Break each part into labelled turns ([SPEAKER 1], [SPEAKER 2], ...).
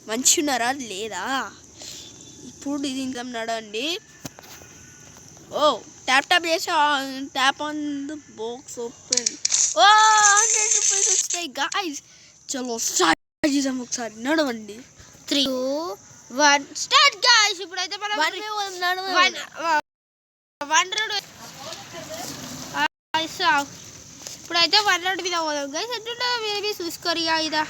[SPEAKER 1] మంచిగా ఉన్నారా లేదా? ఇప్పుడు ఇది ఇంకా నడండి. ఓ ట్యాప్ చేసి tap on the box open. ఓ 100 రూపీస్ వచ్చాయి గాయ్స్. చలో స్టార్ట్ చేద్దాం ఒకసారి. నడవండి.
[SPEAKER 2] 3 2 1 స్టార్ట్ గాయ్స్. ఇప్పుడైతే మనం 1 ఇప్పుడైతే 100 మీద పోదాం గైస్. ఎట్లుంటో మీరు చూసుకోరు ఇదా.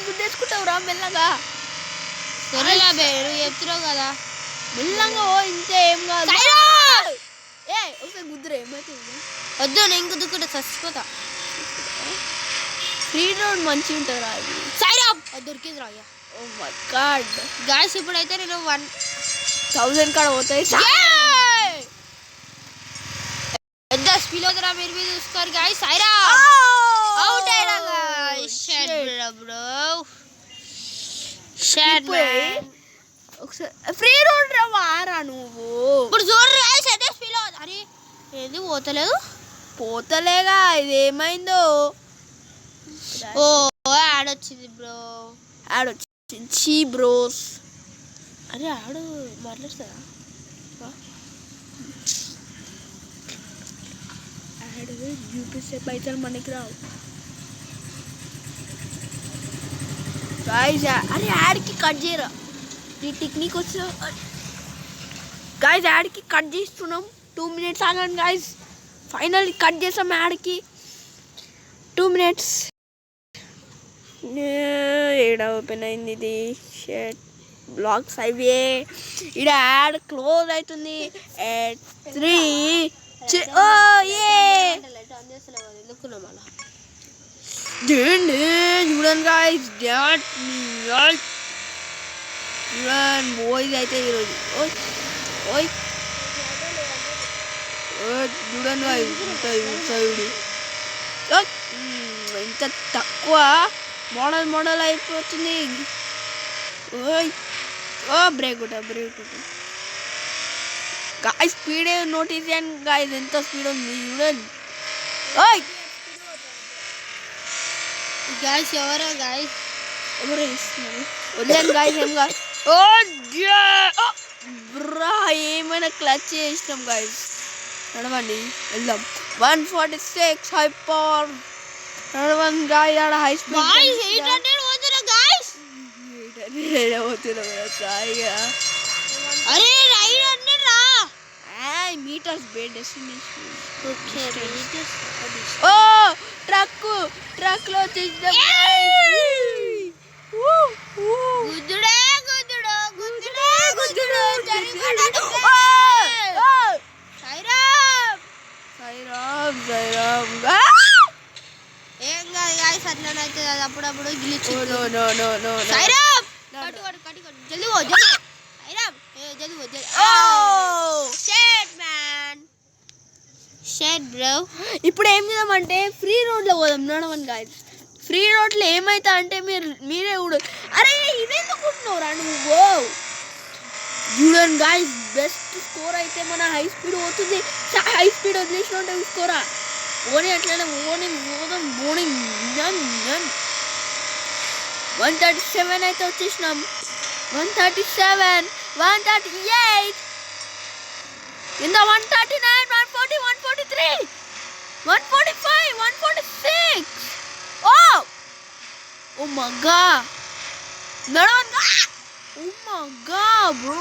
[SPEAKER 1] గుద్దేసుకుంటావు రా మెల్లగా.
[SPEAKER 2] సరేలా నువ్వు చెప్తున్నావు కదా
[SPEAKER 1] మెల్లంగా ఓ ఇంతే ఏం కాదు. ఒకసారి గుద్దురా ఏమైతుంది?
[SPEAKER 2] వద్దు నేను గుద్దుకుంటే చచ్చిపోతా.
[SPEAKER 1] ఫ్రీ రౌండ్ మంచిగా ఉంటుంది రా. అది
[SPEAKER 2] సైరామ్ దొరికింది రా.
[SPEAKER 1] ఓ మై గాడ్
[SPEAKER 2] గాయ్స్ ఇప్పుడైతే నేను
[SPEAKER 1] 1000 కాడ పోతాయి.
[SPEAKER 2] పెద్ద స్పీడ్ అవుతారా మీరు మీద చూసుకోరు గాయ్స్. సైరామ్ అవుట్ అయినా guys. Shut bro shut man.
[SPEAKER 1] ఒకసారి ఫ్రీ రౌండ్ రా వారా నువ్వు.
[SPEAKER 2] ఇప్పుడు చూడరు గాయ్స్ అయితే స్పీడ్ అవుతుంది. అరే ఏది పోతలేగా
[SPEAKER 1] ఇది ఏమైందో.
[SPEAKER 2] ఓ యాడ్ వచ్చింది బ్రో.
[SPEAKER 1] యాడ్ వచ్చింది చీ బ్రోస్.
[SPEAKER 2] అరే ఆడు మాట్లాడుతుందా?
[SPEAKER 1] యాడ్ చూపిస్తే పైసలు మనకి రావు గాయ్స్. అరే యాడ్కి కట్ చేయరా. నీ టెక్నిక్ వచ్చిన గాయ్స్. యాడ్కి కట్ చేస్తున్నాం. 2 minutes ఆగండి గాయ్స్. ఫైనల్లీ కట్ చేసాం యాడ్కి. 2 minutes. ఏడా ఓపెన్ అయింది ఇది. షట్ బ్లాగ్స్ అవే. ఇక్కడ యాడ్ క్లోజ్ అవుతుంది. 3 చూడండి గాయ్స్. చూడండి బాయ్స్ అయితే ఈరోజు ఓయ్ చూడండి సైడ్ ఇంత తక్కువ మోడల్ అయిపోతుంది. Break guys. స్పీడ్ నోటీస్ చేయండి గాయ్స్. ఎంత స్పీడ్ ఉంది చూడండి.
[SPEAKER 2] గాయ్స్ ఎవరో గాయ్స్
[SPEAKER 1] ఎవరు ఇస్తున్నారు? వదిలేండి గాయ్స్. ఏం కాదు. బ్రా ఏమైనా క్లచ్ చేసినాం గాయ్స్. నడవండి వెళ్దాం. 146 హై పవర్. నడవండి గాయ్స్. ఆడ హై స్పీడ్
[SPEAKER 2] గాయ్స్ 800 పోతున్నా గాయ్స్.
[SPEAKER 1] 800 పోతున్నా సాయిగా.
[SPEAKER 2] అరే 900 రా.
[SPEAKER 1] మీటర్స్ బే డెస్టినేషన్.
[SPEAKER 2] Okay metres.
[SPEAKER 1] ఓ ట్రక్ లో వచ్చేసిన
[SPEAKER 2] ఏం కాదు గాయ్స్. అట్లనైతే అది అప్పుడప్పుడు గ్లిచ్.
[SPEAKER 1] ఇప్పుడు ఏం చేద్దామంటే ఫ్రీ రోడ్ లో పోదాం. నడవండి గాయ్స్. ఫ్రీ రోడ్ లో ఏమైతా అంటే మీరే కూడా అరే ఇదెందుకుంటున్నావురా నువ్వు. చూడండి గాయ్స్. బెస్ట్ స్కోర్ అయితే మన హై స్పీడ్ పోతుంది. హై స్పీడ్ వదిలేసిన స్కోరా ఓని అట్లనే ఓని 137 అయితే వచ్చేసినాం. 137 138 in the 139 140 143 145 146. Oh my god. No. Oh my god, bro.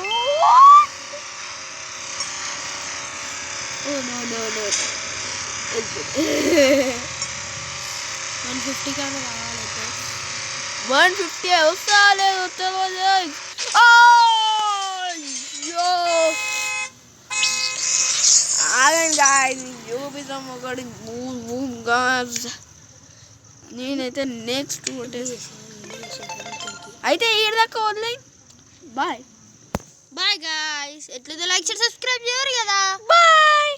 [SPEAKER 1] Oh no.
[SPEAKER 2] 150 కానీ రావాలి.
[SPEAKER 1] 150 వస్తాలే. ఆగండి గాయ్స్. చూపిస్తాం ఒకటి మూవ్ గాయ్స్. నేనైతే నెక్స్ట్ అయితే ఇక్కడ దాకా వదిలే. Bye
[SPEAKER 2] guys. ఎట్లా లైక్ చేసి సబ్స్క్రైబ్ చేయరు కదా.
[SPEAKER 1] బాయ్.